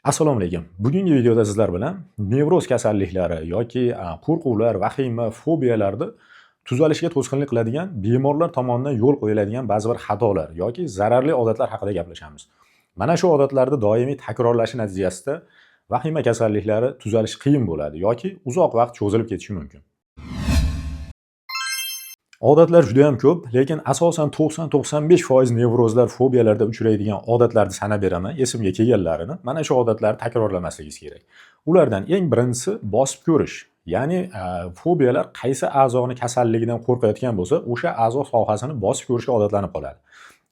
Assalomu alaykum. Bugungi videoda sizlar bilan nevroz kasalliklari yoki qo'rquvlar, vahima, fobiyalarni tuzalishiga to'sqinlik qiladigan bemorlar tomonidan yo'l qo'yiladigan ba'zi bir xatolar yoki zararli odatlar haqida gaplashamiz. Mana shu odatlarni doimiy takrorlashi natijasida vahima kasalliklari tuzalishi qiyin bo'ladi yoki uzoq vaqt cho'zilib ketishi mumkin. Odatlar juda ham ko'p, lekin asosan 90-95% nevrozlar, fobiyalarda uchraydigan odatlarni sanab beraman, esimga kelganlarini. Mana shu odatlarni takrorlamasligingiz kerak. Ulardan eng birinchisi bosib ko'rish. Ya'ni fobiyalar qaysi a'zoni kasalligidan qo'rqayotgan bo'lsa, o'sha a'zo sohasini bosib ko'rishga odatlanib qoladi.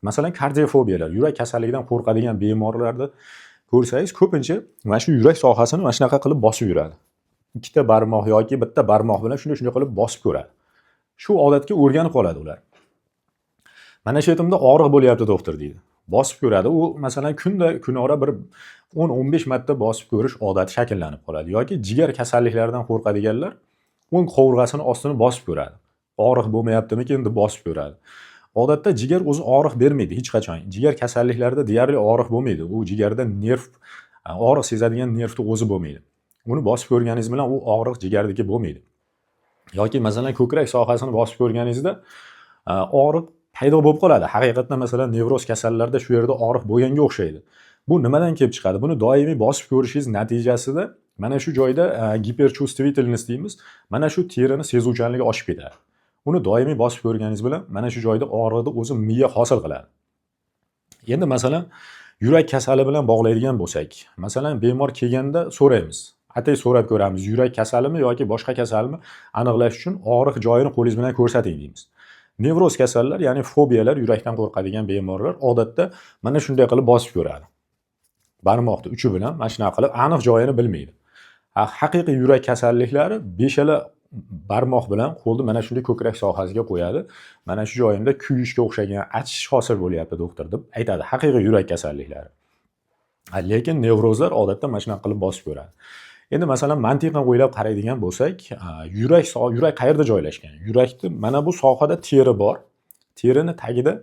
Masalan, kardiofobiyalar, yurak kasalligidan qo'rqadigan bemorlarni ko'rsangiz, ko'pincha mana shu yurak sohasini mana shunaqa qilib bosib yuradi. Ikkita barmoq yoki bitta barmoq bilan shunday qilib bosib ko'radi. Shu odatga o'rganib qoladi ular. Mana shu yetimda og'riq bo'lyapti doktor deydi. Bosib ko'radi. U masalan kunora bir 10-15 marta bosib ko'rish odati shakllanib qoladi. Yoki jigar kasalliklaridan qo'rqadiganlar o'ng qovurg'asini ostini bosib ko'radi. Og'riq bo'lmayaptimikin deb bosib ko'radi. Odatda jigar o'zi og'riq bermaydi hech qachon. Jigar kasalliklarida deyarli og'riq bo'lmaydi. U jigarda nerv, og'riq sezadigan nervni o'zi bo'lmaydi. Uni bosib ko'rganingiz bilan u og'riq jigardagi bo'lmaydi. Yoki masalan ko'krak sohasini bosib ko'rganingizda og'riq paydo bo'lib qoladi. Haqiqatan masalan nevroz kasallarda shu yerda og'riq bo'lganga o'xshaydi. Bu nimadan kelib chiqadi? Buni doimiy bosib ko'rishingiz natijasida mana shu joyda giperchustvitilnost deymiz. Mana shu terini sezuvchanligi oshib ketadi. Uni doimiy bosib ko'rganingiz bilan mana shu joyda og'riqni o'zi miya hosil qiladi. Endi masalan yurak kasali bilan bog'laydigan bo'lsak, masalan bemor kelganda so'raymiz. Atay so'rab ko'ramiz, yurak kasalimi yoki boshqa kasalmi aniqlash uchun og'riq joyini qo'lingiz bilan ko'rsating deymiz. Nevroz kasallar, ya'ni fobiyalar, yurakdan qo'rqadigan bemorlar odatda mana shunday qilib bosib ko'radi. Barmoqni uchi bilan mana shunaqa qilib aniq joyini bilmaydi. Haqiqiy yurak kasalliklari beshala barmoq bilan qo'lni mana shunday ko'krak sohasiga qo'yadi. Mana shu joyimda kuyishga o'xshagan achish hosil bo'lyapti doktor deb aytadi haqiqiy yurak kasalliklari. Lekin nevrozlar odatda mana shunaqa qilib bosib ko'radi. Endi masalan mantiqan o'ylab qaraydigan bo'lsak, yurak qayerda joylashgan? Yurakni mana bu sohada teri bor. Terining tagida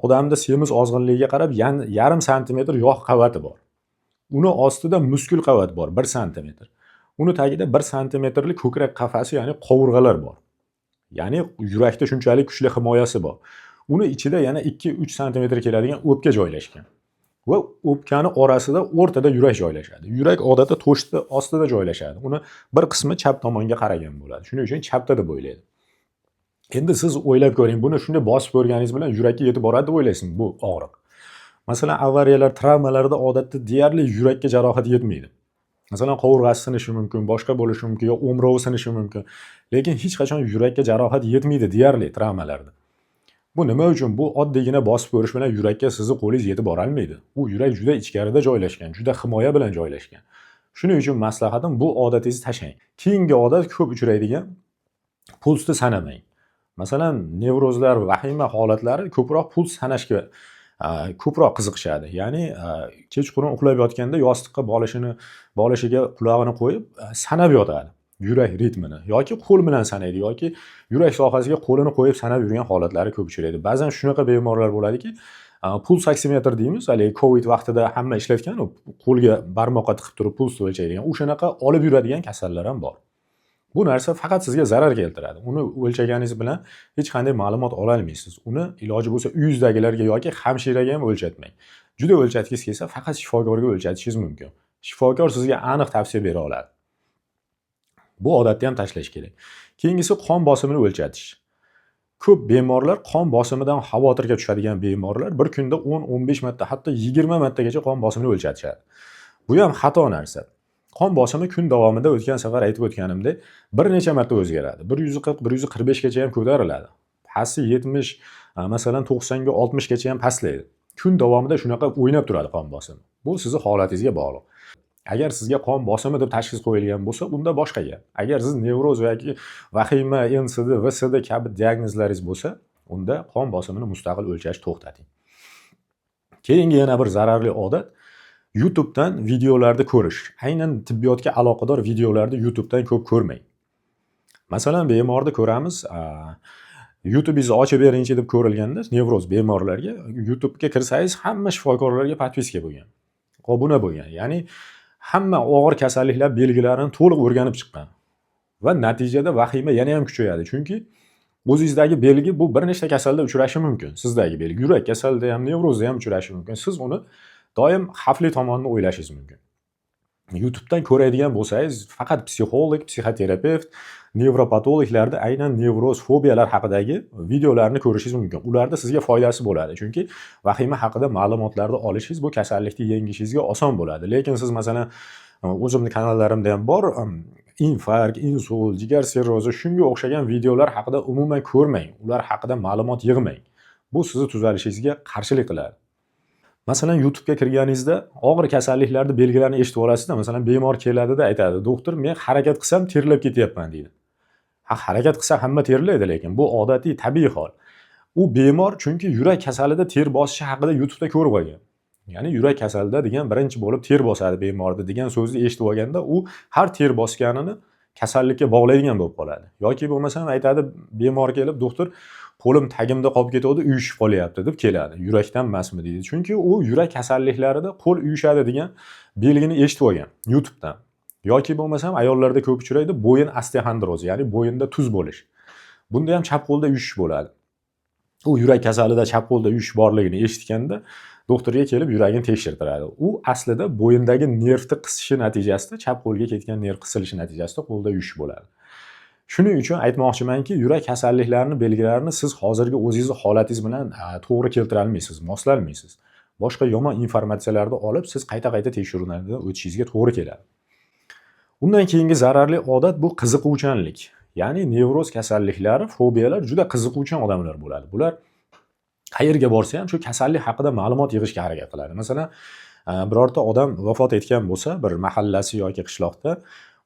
odamda semiz ozg'inligiga qarab yarim santimetr yog' qavati bor. Uni ostida muskul qavat bor 1 santimetr. Uni tagida 1 santimetrlik ko'krak qafasi, ya'ni qovurg'alar bor. Ya'ni yurakda shunchalik kuchli himoyasi bor. Uni ichida yana 2-3 santimetr keladigan o'pka joylashgan. Va o'pkani orasida o'rtada yurak joylashadi. Yurak odatda to'shni ostida joylashadi. Uni bir qismi chap tomonga qaragan bo'ladi. Shuning uchun chapda deb o'ylaydi. Endi siz o'ylab ko'ring, buni shunday bosib ko'rganingiz bilan yurakka yetib boradi deb o'ylaysizmi bu og'riq? Masalan, avariyalar, travmalarda odatda deyarli yurakka jarohat yetmaydi. Masalan, qovurg'asi sinishi mumkin, boshqa bo'lishi mumkin, yo o'mrovi sinishi mumkin. Lekin hech qachon yurakka jarohat yetmaydi deyarli travmalarda. Bu nima uchun? Bu oddiygina bosib ko'rish bilan yurakka sizni qo'lingiz yetib bora olmaydi. U yurak juda ichkarida joylashgan, juda himoya bilan joylashgan. Shuning uchun maslahatim bu odatingizni tashlang. Keyingi odat ko'p uchraydigan pulsni sanamang. Masalan, nevrozlar, vahima holatlari ko'proq puls sanashga ko'proq qiziqishadi. Ya'ni kechqurun uxlab yotganda yostiqqa bolishiga qulog'ini qo'yib sanab yotadi. Yurak ritmini yoki qo'l bilan sanaydi yoki yurak sohasiga qo'lini qo'yib sanab yurgan holatlari ko'p uchraydi. Ba'zan shunaqa bemorlar bo'ladiki, puls oksimetr deymiz, hali Covid vaqtida hamma ishlatgan, qo'lga barmoqqa tiqib turib pulsni o'lchaydigan, o'shanaqa olib yuradigan kasallar ham bor. Bu narsa faqat sizga zarar keltiradi. Uni o'lchaganingiz bilan hech qanday ma'lumot ola olmaysiz. Uni iloji bo'lsa uyingizdagilarga yoki hamshiraga ham o'lchatmang. Juda o'lchatgingiz kelsa, faqat shifokorga o'lchatishingiz mumkin. Shifokor sizga aniq tavsiya bera oladi. Bu odatni ham tashlash kerak. Keyingisi qon bosimini o'lchatish. Ko'p bemorlar qon bosimidan xavotirga tushadigan bemorlar bir kunda 10-15 marta, hatto 20 martagacha qon bosimini o'lchatishadi. Bu ham xato narsa. Qon bosimi kun davomida o'tgan safar aytib o'tganimdek bir necha marta o'zgaradi. 140-145 gacha ham ko'tariladi. Pasti 70, masalan 90 ga 60 gacha ham pastlaydi. Kun davomida shunaqa o'ynab turadi qon bosimi. Bu sizning holatingizga bog'liq. Agar sizga qon bosimi deb tashxis qo'yilgan bo'lsa, unda boshqa gap. Agar siz nevroz yoki vahima, NSD, VSD kabi diagnozlaringiz bo'lsa, unda qon bosimini mustaqil o'lchash to'xtating. Keyingi yana bir zararli odat YouTube'dan videolarni ko'rish. Aynan tibbiyotga aloqador videolarni YouTube'dan ko'p ko'rmang. Masalan, bemorni ko'ramiz, YouTube'ingizni ochib beringchi deb ko'rilganda nevroz bemorlarga YouTube'ga kirsangiz hamma shifokorlarga podpiska bo'lgan. Hop buna bo'lgan. Ya'ni hamma og'ir kasalliklar belgilarini to'liq o'rganib chiqqan. Va natijada vahima yana ham kuchayadi. Chunki o'zingizdagi belgi bu bir nechta kasalda uchrashi mumkin. Sizdagi belgi yurak kasalida ham, nevrozda ham uchrashi mumkin. Siz uni doim xavfli tomonini o'ylashingiz mumkin. YouTube'dan ko'radigan bo'lsangiz, faqat psixolog, psixoterapevt, nevropatologlarda aynan nevroz, fobiyalar haqidagi videolarni ko'rishingiz mumkin. Ularda sizga foydasi bo'ladi. Chunki vahima haqida ma'lumotlarni olishingiz bu kasallikni yengishingizga oson bo'ladi. Lekin siz masalan o'zimning kanallarimda ham bor, infarkt, insult, jigar sirrozi shunga o'xshagan videolar haqida umuman ko'rmang. Ular haqida ma'lumot yig'mang. Bu sizni tuzalishingizga qarshilik qiladi. Masalan, YouTube'ga kirganingizda og'ir kasalliklarni belgilarini eshitib olasizda, masalan, bemor keladida aytadi, "Doktor, men harakat qilsam terlab ketyapman" deydi. Harakat qilsa hamma terlaydi, lekin bu odatiy, tabiiy hol. U bemor chunki yurak kasalida ter bosishi haqida YouTube'da ko'rib olgan. Ya'ni yurak kasalida degan birinchi bo'lib ter bosadi bemorda degan so'zni eshitib olganda, u har ter bosganini kasallikka bog'laydigan bo'lib qoladi. Yoki bo'lmasa aytadi, bemor kelib, "Doktor, qo'lim tagimda qolib ketadi, uyushib qolyapti" deb keladi. Yurakdan emasmi deydi. Chunki u yurak kasalliklarida qo'l uyushadi degan belgini eshitib olgan YouTube'dan. Yoki bo'lmasa ayollarda ko'p uchraydi, bo'yin osteoxondroz, ya'ni bo'yinda tuz bo'lish. Bunda ham chap qo'lda uyushish bo'ladi. U yurak kasalida chap qo'lda uyush borligini eshitganda doktorga kelib yuragini tekshirtiradi. U aslida bo'yindagi nervni qisishi natijasida, chap qo'lga ketgan nerv qisilishi natijasida qo'lda uyush bo'ladi. Shuning uchun aytmoqchimanki, yurak kasalliklarini belgilarini siz hozirgi o'zingizni holatingiz bilan to'g'ri keltira olmaysiz, moslolmaysiz. Boshqa yomon informatsiyalarni olib, siz qayta-qayta tekshiruvlardan o'tishingizga to'g'ri keladi. Undan keyingi zararli odat bu qiziquvchanlik. Ya'ni nevroz kasalliklari, fobiyalar juda qiziquvchan odamlar bo'ladi. Bular qayerga borsa ham shu kasallik haqida ma'lumot yig'ishga harakat qiladi. Masalan, birorta odam vafot etgan bo'lsa, bir mahallasi yoki qishloqda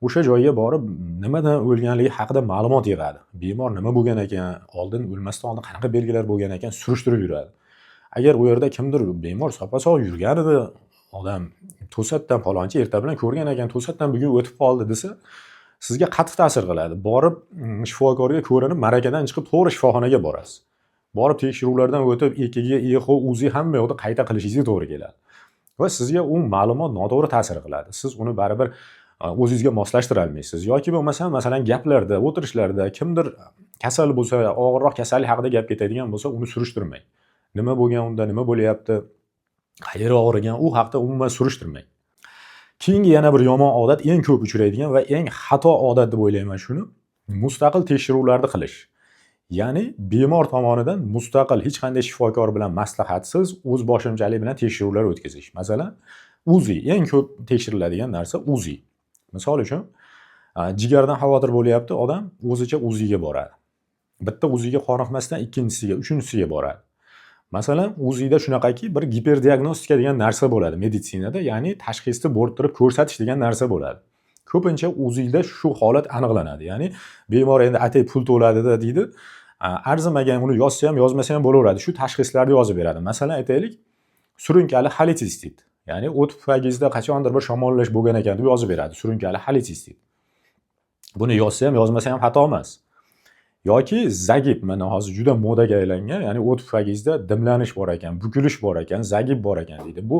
o'sha joyga borib, nimadan o'lganligi haqida ma'lumot yig'adi. Bemor nima bo'lgan ekan, oldin o'lmasdan oldin qanaqa belgilar bo'lgan ekan surishtirib yuradi. Agar u yerda kimdir bemor soppa-sog' yurganida, odam to'satdan falonchi erta bilan ko'rgan ekan, to'satdan bugun o'tib qoldi desa, sizga qattiq ta'sir qiladi. Borib shifokorga ko'rinib, marakadan chiqib to'g'ri shifoxonaga borasiz. Borib tekshiruvlardan o'tib, EKG, echo, UZI hamma yoqda qayta qilishingizga to'g'ri keladi. Va sizga u ma'lumot noto'g'ri ta'sir qiladi. Siz uni baribir o'zingizga moslashtira olmaysiz. Yoki bo'lmasa, masalan, gaplarda, o'tirishlarda kimdir kasal bo'lsa, og'irroq kasallik haqida gap ketadigan bo'lsa, uni surishtirmang. Nima bo'lgan unda, nima bo'lyapti, qayeri og'rigan, u haqida umuman surishtirmang. Keyingi yana bir yomon odat, eng ko'p uchraydigan va eng xato odat deb o'ylayman shuni, mustaqil tekshiruvlarni qilish. Ya'ni bemor tomonidan mustaqil hech qanday shifokor bilan maslahatsiz o'z boshimchalik bilan tekshiruvlar o'tkazish. Masalan, UZI eng ko'p tekshiriladigan narsa UZI. Misol uchun, jigardan xavotir bo'lyapti, odam o'zicha UZIga boradi. Bitta UZIga qoniqmasdan ikkinchisiga, uchinchisiga boradi. Masalan, UZIda shunaqaki bir giperdiagnostika degan narsa bo'ladi meditsinada, ya'ni tashxisni bo'rttirib ko'rsatish degan narsa bo'ladi. Ko'pincha UZIda shu holat aniqlanadi. Ya'ni bemor endi atay pul to'ladida deydi, arzimagan uni yozsa ham, yozmasa ham bo'laveradi. Shu tashxislarni yozib beradi. Masalan, aytaylik, surunkali xolitistit. Ya'ni o't pufagingizda qachondir bir shamollash bo'lgan ekan deb yozib beradi. Surunkali xolitistit. Buni yozsa ham, yozmasa ham xato emas. Yoki zagib, mana hozir juda modaga aylangan, ya'ni o't pufagingizda dimlanish bor ekan, bukilish bor ekan, zagib bor ekan deydi. Bu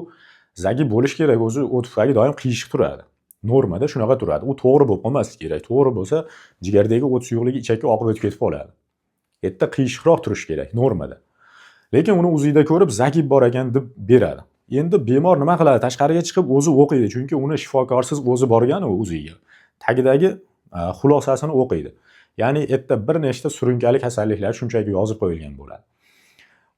zagib bo'lish kerak, o'zi o't pufagi doim qiyshiq turadi. Normada shunaqa turadi. U to'g'ri bo'lib qolmasligi kerak. To'g'ri bo'lsa, jigardagi o't suyuqligi ichakka oqib o'tib ketib qoladi. Yerda qiyshiqroq turish kerak normada. Lekin uni o'zida ko'rib zagib bor ekan deb beradi. Endi bemor nima qiladi? Tashqariga chiqib o'zi o'qiydi, chunki uni shifokorsiz o'zi borgan u o'ziga. Tagidagi xulosasini o'qiydi. Ya'ni yerda bir nechta surunkali kasalliklar shunchaki yozib qo'yilgan bo'ladi.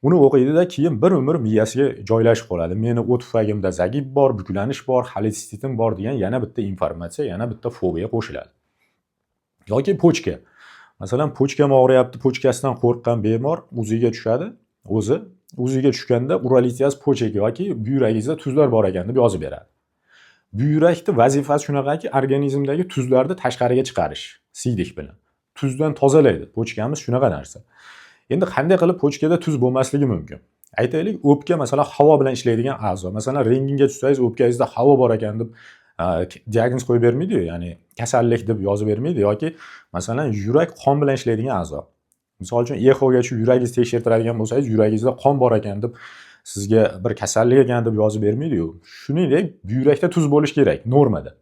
Uni o'qiydida keyin bir umr miyasiga joylashib qoladi. Meni o't pufagimda zagib bor, buklanish bor, xolestitim bor degan yana bitta informatsiya, yana bitta fobiya qo'shiladi. Yoki pochka. Masalan, pochkam og'riyapti, pochkasidan qo'rqqan bemor o'ziga tushadi. O'ziga tushganda urolitiaz pochka yoki buyuragingizda tuzlar bor ekan deb yozib beradi. Buyrakning vazifasi shunaqaki, organizmdagi tuzlarni tashqariga chiqarish, siydik bilan. Tuzdan tozalaydi. Pochkamiz shunaqa narsa. Endi qanday qilib pochkada tuz bo'lmasligi mumkin? Aytaylik, o'pka masalan havo bilan ishlaydigan a'zo. Masalan, rentgenga tushsangiz o'pkangizda havo bor ekan deb diagnoz qo'yib bermaydi-yu, ya'ni kasallik deb yozib bermaydi yoki masalan yurak qon bilan ishlaydigan a'zo. Misol uchun echoga tushib yuragingizni tekshirtiradigan bo'lsangiz, yuragingizda qon bor ekan deb sizga bir kasallik ekan deb yozib bermaydi-yu. Shuningdek, buyrakda tuz bo'lishi kerak normada.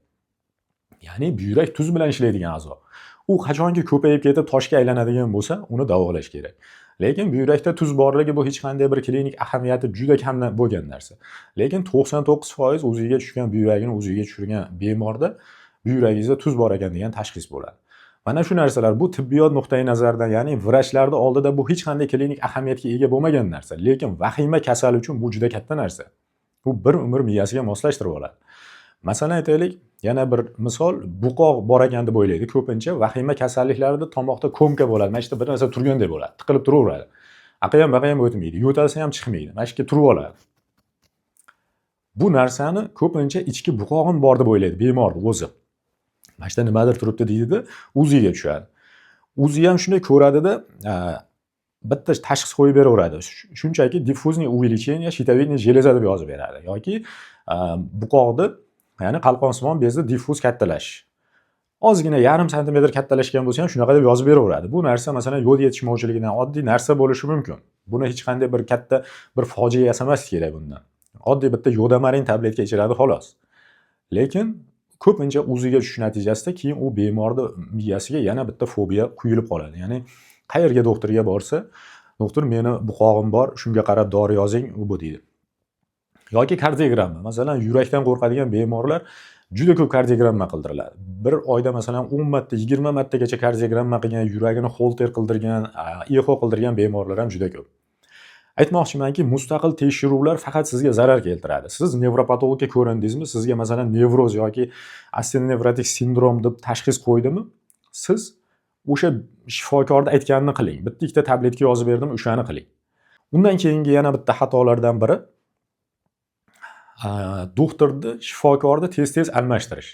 Ya'ni buyrak tuz bilan ishlaydigan a'zo. U qachonki ko'payib ketib toshga aylanadigan bo'lsa, uni davolash kerak. Lekin buyrakda tuz borligi bu hech qanday bir klinik ahamiyati juda kam bo'lgan narsa. Lekin 99% o'ziga tushgan buyragini o'ziga tushirgan bemorda buyuragingizda tuz bor ekan degan tashxis bo'ladi. Mana shu narsalar bu tibbiyot nuqtai nazaridan, ya'ni vrachlarning oldida bu hech qanday klinik ahamiyatga ega bo'lmagan narsa. Lekin vahima kasal uchun bu juda katta narsa. Bu bir umr miyasiga moslashtirib oladi. Masalan aytaylik, yana bir misol, buqoq bor ekan deb o'ylaydi. Ko'pincha vahima kasalliklarida tomoqda ko'mka bo'ladi. Mana shu bir narsa turgandek bo'ladi, tiqilib turaveradi. Aqayam baqayam o'tmaydi, yo'talsa ham chiqmaydi. Mana shu turib oladi. Bu narsani ko'pincha ichki buqog'im bor deb o'ylaydi bemor o'zi. Mana shunda nimadir turibdi deydi-da, o'ziga tushadi. O'zi ham shunday ko'radida, bitta tashxis qo'yib beraveradi. Shunchaki diffuzniy увеличение щитовидной железы deb yozib beradi yoki buqoqda, ya'ni qalqonsimon bezda diffuz kattalash. Ozgina yarim santimetr kattalashgan bo'lsa ham shunaqa deb yozib beraveradi. Bu narsa masalan yo'l yetishmovchiligidan oddiy narsa bo'lishi mumkin. Buni hech qanday bir katta bir fojia yasamas kerak bundan. Oddiy bitta yodamarin tabletka ichiradi xolos. Lekin ko'pincha o'ziga tushish natijasida keyin u bemorning miyasiga yana bitta fobiya quyilib qoladi. Ya'ni qayerga doktorga borsa, doktor meni buqog'im bor, shunga qarab dori yozing, u bu deydi. Yoki kardiogramma. Masalan, yurakdan qo'rqadigan bemorlar juda ko'p kardiogramma qildiriladi. Bir oyda masalan 10 marta, 20 martagacha kardiogramma qilgan, yuragini holter qildirgan, echo qildirgan bemorlar ham juda ko'p. Aytmoqchimanki, mustaqil tekshiruvlar faqat sizga zarar keltiradi. Siz nevropatologga ko'rindingizmi, sizga masalan nevroz yoki osteonevrotik sindrom deb tashxis qo'ydimi, siz o'sha shifokorda aytganini qiling. Bitta ikkita tabletka yozib berdim, o'shani qiling. Undan keyingi yana bitta xatolardan biri doktorni shifokorni tez-tez almashtirish.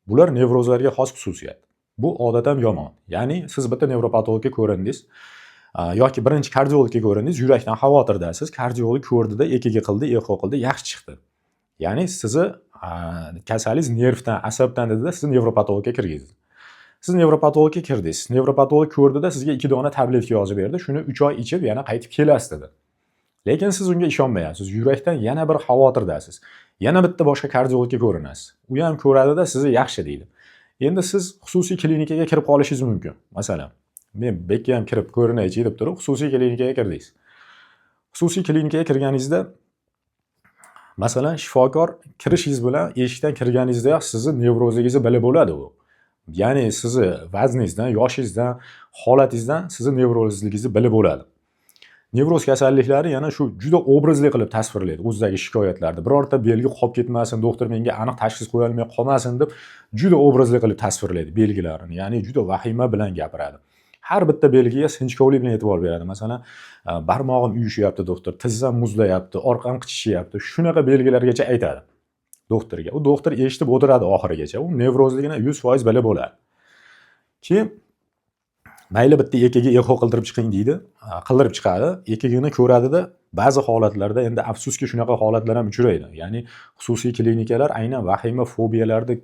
Bular nevrozlarga xos xususiyat. Bu odatdan yomon. Ya'ni siz bitta nevropatologga ko'rindingiz yoki birinchi kardiologga ko'rindingiz, yurakdan xavotirdasiz. Kardiolog ko'rdida, EKG qildi, echo qildi, yaxshi chiqdi. Ya'ni sizni kasalingiz nervdan, asabdan dedida, siz nevropatologga kirgizdi. Siz nevropatologga kirdingiz. Nevropatolog ko'rdida sizga 2 dona tabletka yozib berdi. Shuni 3 oy ichib yana qaytib kelasiz dedi. Lekin siz unga ishonmayapsiz. Yurakdan yana bir xavotirdasiz. Yana bitta boshqa kardiologga ko'rinasiz. U ham ko'radida sizni yaxshi deydi. Endi siz xususiy klinikaga kirib qolishingiz mumkin. Masalan, men bekka ham kirib ko'rinaychi deb turib, xususiy klinikaga kirdingiz. Xususiy klinikaga kirganingizda masalan shifokor kirishingiz bilan eshikdan kirganingizda sizni nevrozligingizni bilib bo'ladi u. Ya'ni sizni vazningizdan, yoshingizdan, holatingizdan sizni nevrozligingizni bilib bo'ladi. Nevroz kasalliklari yana shu juda obrazli qilib tasvirlaydi o'zidagi shikoyatlarni. Birorta belgi qolib ketmasin, doktor menga aniq tashxis qo'ya olmay qolmasin deb juda obrazli qilib tasvirlaydi belgilarini. Ya'ni juda vahima bilan gapiradi. Har bitta belgiga sinchkovlik bilan e'tibor beradi. Masalan, barmog'im uyushyapti doktor, tizzam muzlayapti, orqam qichishyapti. Shunaqa belgilargacha aytadi doktorga. U doktor eshitib o'tiradi oxirigacha. U nevrozligini 100% bilib bo'ladi. Keyin mayli bitta EKG echo qildirib chiqing deydi, qildirib chiqadi. EKGni ko'radida ba'zi holatlarda endi afsuski shunaqa holatlar ham uchraydi. Ya'ni xususiy klinikalar aynan vahima fobiyalarning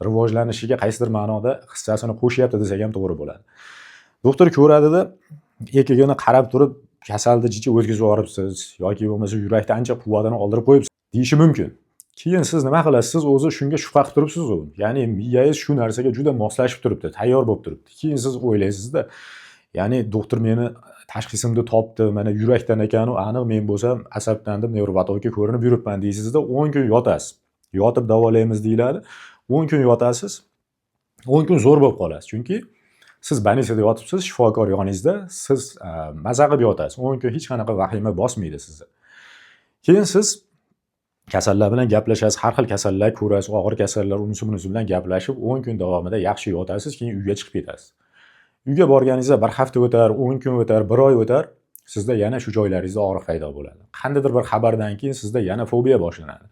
rivojlanishiga qaysidir ma'noda hissasini qo'shyapti desak ham to'g'ri bo'ladi. Doktor ko'radida EKGni qarab turib, kasalni jichi o'tkazib yuboribsiz yoki bo'lmasa yurakda ancha quvvatini oldirib qo'yibsiz deyishi mumkin. Keyin siz nima qilasiz? Siz o'zi shunga shubha qilib turibsiz u. Ya'ni miyangiz shu narsaga juda moslashib turibdi, tayyor bo'lib turibdi. Keyin siz o'ylaysizda, ya'ni doktor meni tashxisimni topdi, mana yurakdan ekan u, aniq men bo'lsam asabdan deb nevropatologga ko'rinib yuribman deysizda, 10 kun yotasiz. Yotib davolaymiz deyiladi. 10 kun yotasiz. 10 kun zo'r bo'lib qolasiz. Chunki siz больницада yotibsiz, shifokor yoningizda, siz maza qilib yotasiz. 10 kun hech qanaqa vahima bosmaydi sizni. Keyin siz kasallar bilan gaplashasiz, har xil kasallar ko'rasiz, og'ir kasallar, unisi bunisi bilan gaplashib 10 kun davomida yaxshi yotasiz, keyin uyga chiqib ketasiz. Uyga borganingizda 1 hafta o'tar, 10 kun o'tar, 1 oy o'tar, sizda yana shu joylaringizda og'riq paydo bo'ladi. Qandaydir bir xabardan keyin sizda yana fobiya boshlanadi.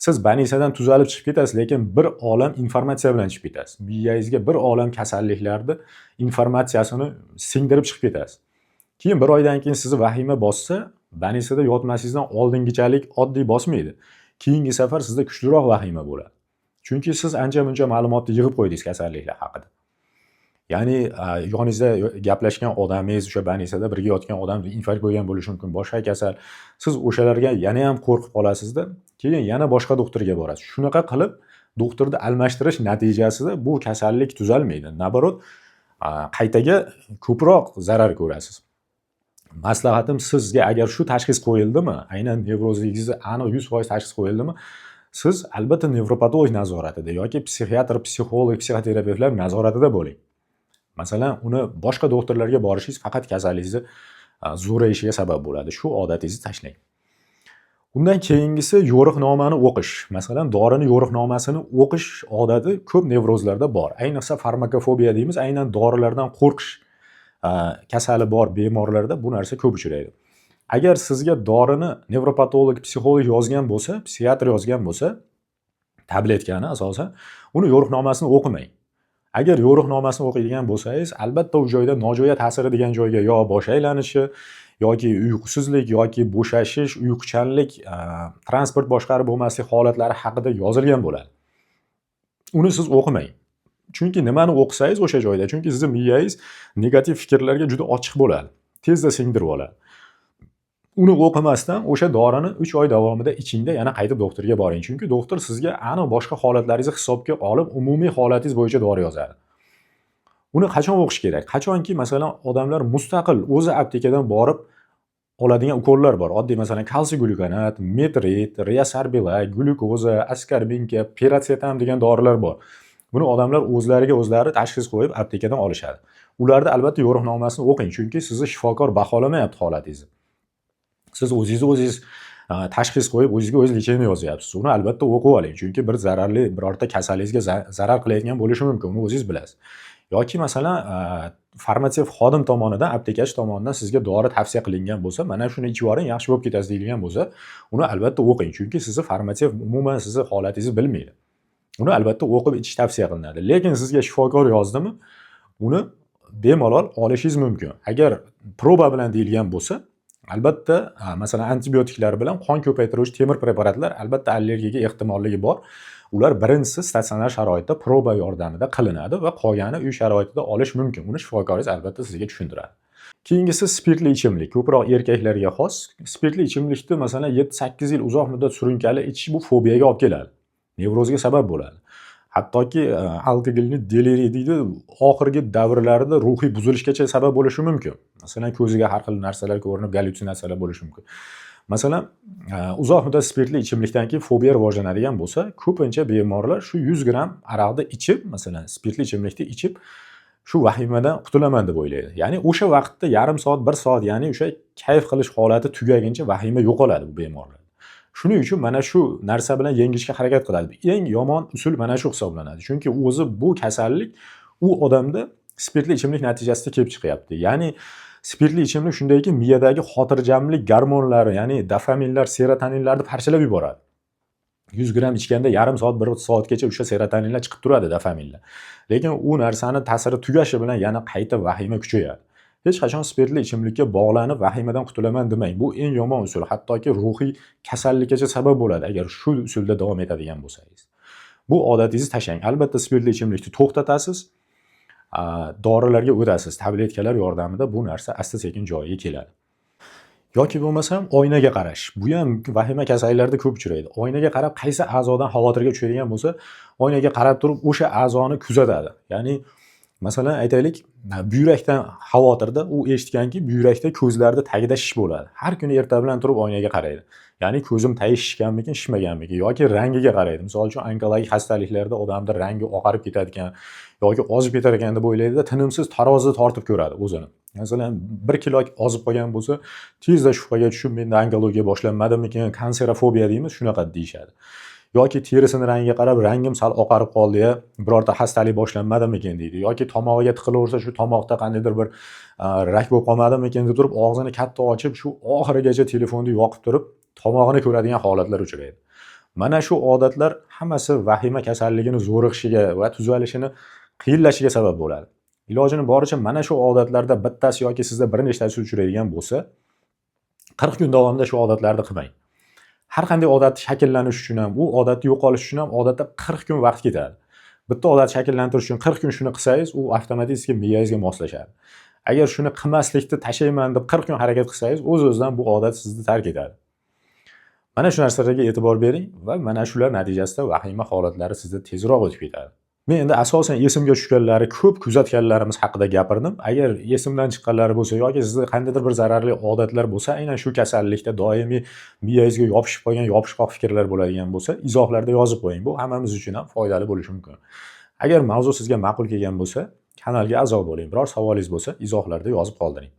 Siz больницаdan tuzalib chiqib ketasiz, lekin bir olam informatsiya bilan chiqib ketasiz. Miyangizga bir olam kasalliklarni informatsiyasini singdirib chiqib ketasiz. Keyin 1 oydan keyin sizni vahima bossa, больницада yotmasingizdan oldingichalik oddiy bosmaydi. Keyingi safar sizda kuchliroq vahima bo'ladi. Chunki siz ancha-muncha ma'lumotni yig'ib qo'ydingiz kasalliklar haqida. Ya'ni yoningizda gaplashgan odamingiz, o'sha больницada birga yotgan odam infarkt bo'lgan bo'lishi mumkin, boshqa kasal. Siz o'shalarga yana ham qo'rqib qolasizda, keyin yana boshqa doktorga borasiz. Shunaqa qilib doktorni almashtirish natijasida bu kasallik tuzalmaydi. Naborot, qaytaga ko'proq zarar ko'rasiz. Maslahatim sizga, agar shu tashxis qo'yildimi, aynan nevrozligingizni aniq 100% tashxis qo'yildimi, siz albatta nevropatolog nazoratida yoki psixiatr, psixolog, psixoterapevtlar nazoratida bo'ling. Masalan, uni boshqa doktorlarga borishingiz faqat kasalligingizni zo'rayishiga sabab bo'ladi. Shu odatingizni tashlang. Undan keyingisi yo'riqnomani o'qish. Masalan, dorini yo'riqnomasini o'qish odati ko'p nevrozlarda bor. Ayniqsa farmakofobiya deymiz, aynan dorilardan qo'rqish kasali bor bemorlarda bu narsa ko'p uchraydi. Agar sizga dorini nevropatolog, psixolog yozgan bo'lsa, psixiatr yozgan bo'lsa, tabletkani asosan, uni yo'riqnomasini o'qimang. Agar yo'riqnomasini o'qiydigan bo'lsangiz, albatta u joyda nojo'ya ta'siri degan joyga yo bosh aylanishi, yoki uyqusizlik, yoki bo'shashish, uyquchanlik, transport boshqarib bo'lmaslik holatlari haqida yozilgan bo'ladi. Uni siz o'qimang. Chunki nimani o'qisangiz o'sha joyda, chunki sizning miyangiz negativ fikrlarga juda ochiq bo'ladi. Tezda singdirib oladi. Uni o'qimasdan o'sha dorini 3 oy davomida ichingda yana qaytib doktorga boring. Chunki doktor sizga aniq boshqa holatlaringizni hisobga olib, umumiy holatingiz bo'yicha dori yozadi. Uni qachon o'qish kerak? Qachonki masalan odamlar mustaqil o'zi aptekadan borib oladigan ukollar bor. Oddiy masalan kalsiy glyukonat, metrit, riasorbilay, glyukoza, askarbinka, piratsetam degan dorilar bor. Buni odamlar o'zlari tashxis qo'yib aptekadan olishadi. Ularda albatta yo'riqnomasini o'qing, chunki sizni shifokor baholamayapti holatingizni. Siz o'zingiz tashxis qo'yib, o'zingizga o'zingiz lecheniya yozyapsiz. Uni albatta o'qib oling, chunki bir zararli birorta kasallingizga zarar qilayotgan bo'lishi mumkin, uni o'zingiz bilasiz. Yoki masalan, farmatsevt xodim tomonidan, aptekachi tomonidan sizga dori tavsiya qilingan bo'lsa, mana shuni ichib oling, yaxshi bo'lib ketasiz deyilgan bo'lsa, uni albatta o'qing, chunki sizni farmatsevt umuman sizni holatingizni bilmaydi. Uni albatta o'qib ichish tavsiya qilinadi. Lekin sizga shifokor yozdimi, uni bemalol olishingiz mumkin. Agar proba bilan deyilgan bo'lsa, albatta masalan antibiotiklar bilan qon ko'paytiruvchi temir preparatlar albatta allergiyaga ehtimolligi bor. Ular birinchisi statsionar sharoitda proba yordamida qilinadi va qolgani uy sharoitida olish mumkin. Uni shifokoringiz albatta sizga tushuntiradi. Keyingisi spirtli ichimlik. Ko'proq erkaklarga xos. Spirtli ichimlikni masalan 7-8 yil uzoq muddat surunkali ichish bu fobiyaga olib keladi. Nevrozga sabab bo'ladi. Hattoki alkogolni deliriy deydi, oxirgi davrlarida ruhiy buzilishgacha sabab bo'lishi mumkin. Masalan, ko'ziga har xil narsalar ko'rinib, gallyutsinatsiyalar bo'lishi mumkin. Masalan, uzoq muddat spirtli ichimlikdan keyin fobiya rivojlanadigan bo'lsa, ko'pincha bemorlar shu 100 gram aroqni ichib, masalan, spirtli ichimlikni ichib, shu vahimadan qutulaman deb o'ylaydi. Ya'ni o'sha vaqtda yarim soat, 1 soat, ya'ni o'sha kayf qilish holati tugaguncha vahima yo'qoladi bu bemorlar. Shuning uchun mana shu narsa bilan yengishga harakat qiladi. Eng yomon usul mana shu hisoblanadi. Chunki o'zi bu kasallik u odamda spirtli ichimlik natijasida kelib chiqyapti. Ya'ni spirtli ichimlik shundayki, miyadagi xotirjamlik gormonlari, ya'ni dopaminlar, serotoninlarni parchalab yuboradi. 100 gram ichganda yarim soat, 1 soatgacha o'sha serotoninlar chiqib turadi, dopaminlar. Lekin u narsani ta'siri tugashi bilan yana qayta vahima kuchayadi. Hech qachon spirtli ichimlikka bog'lanib vahimadan qutulaman demang. Bu eng yomon usul, hattoki ruhiy kasallikkacha sabab bo'ladi agar shu usulda davom etadigan bo'lsangiz. Bu odatingizni tashlang. Albatta spirtli ichimlikni to'xtatasiz, dorilarga o'tasiz. Tabletkalar yordamida bu narsa asta-sekin joyiga keladi. Yoki bo'lmasam oynaga qarash. Bu ham vahima kasalliklarda ko'p uchraydi. Oynaga qarab qaysi a'zodan xavotirga tushadigan bo'lsa, oynaga qarab turib o'sha a'zoni kuzatadi. Ya'ni masalan aytaylik, buyrakdan xavotirda u eshitganki, buyrakda ko'zlarda tagida shish bo'ladi. Har kuni erta bilan turib oynaga qaraydi. Ya'ni ko'zim tayi shishganmikin, shishmaganmikin yoki rangiga qaraydi. Misol uchun onkologik xastaliklarda odamda rangi oqarib ketadigan yoki ozib ketar ekan deb o'ylaydi-da, tinimsiz tarozida tortib ko'radi o'zini. Masalan, 1 kilo ozib qolgan bo'lsa, tezda shubhaga tushib, menda onkologiya boshlanmadimikin, kanserofobiya deymiz, shunaqa deyishadi. Yoki terisini rangiga qarab, rangim sal oqarib qoldi-ya, birorta xastalik boshlanmadimikin deydi. Yoki tomog'iga tiqilaversa, shu tomoqda qandaydir bir rak bo'lib qolmadimikin deb turib, og'zini katta ochib, shu oxirigacha telefonni yoqib turib, tomog'ini ko'radigan holatlar uchraydi. Mana shu odatlar hammasi vahima kasalligini zo'riqishiga va tuzalishini qiyinlashiga sabab bo'ladi. Ilojini boricha mana shu odatlarda bittasi yoki sizda bir nechtasi uchraydigan bo'lsa, 40 kun davomida shu odatlarni qilmang. Har qanday odat shakllanish uchun ham, u odatni yo'qolish uchun ham odatda 40 kun vaqt ketadi. bitta odat shakllantirish uchun 40 kun shuni qilsangiz, u avtomatik miyangizga moslashadi. Agar shuni qilmaslikni tashlayman deb 40 kun harakat qilsangiz, o'z-o'zidan bu odat sizni tark etadi. Mana shu narsalarga e'tibor bering va mana shular natijasida vahima holatlari sizda tezroq o'tib ketadi. Men endi asosan esimga tushganlari, ko'p kuzatganlarimiz haqida gapirdim. Agar esimdan chiqqanlari bo'lsa yoki sizda qandaydir bir zararli odatlar bo'lsa, aynan shu kasallikda doimiy miyangizga yopishib qolgan yopishqoq fikrlar bo'ladigan bo'lsa, izohlarda yozib qo'ying. Bu hammamiz uchun ham foydali bo'lishi mumkin. Agar mavzu sizga ma'qul kelgan bo'lsa, kanalga a'zo bo'ling. Biror savolingiz bo'lsa, izohlarda yozib qoldiring.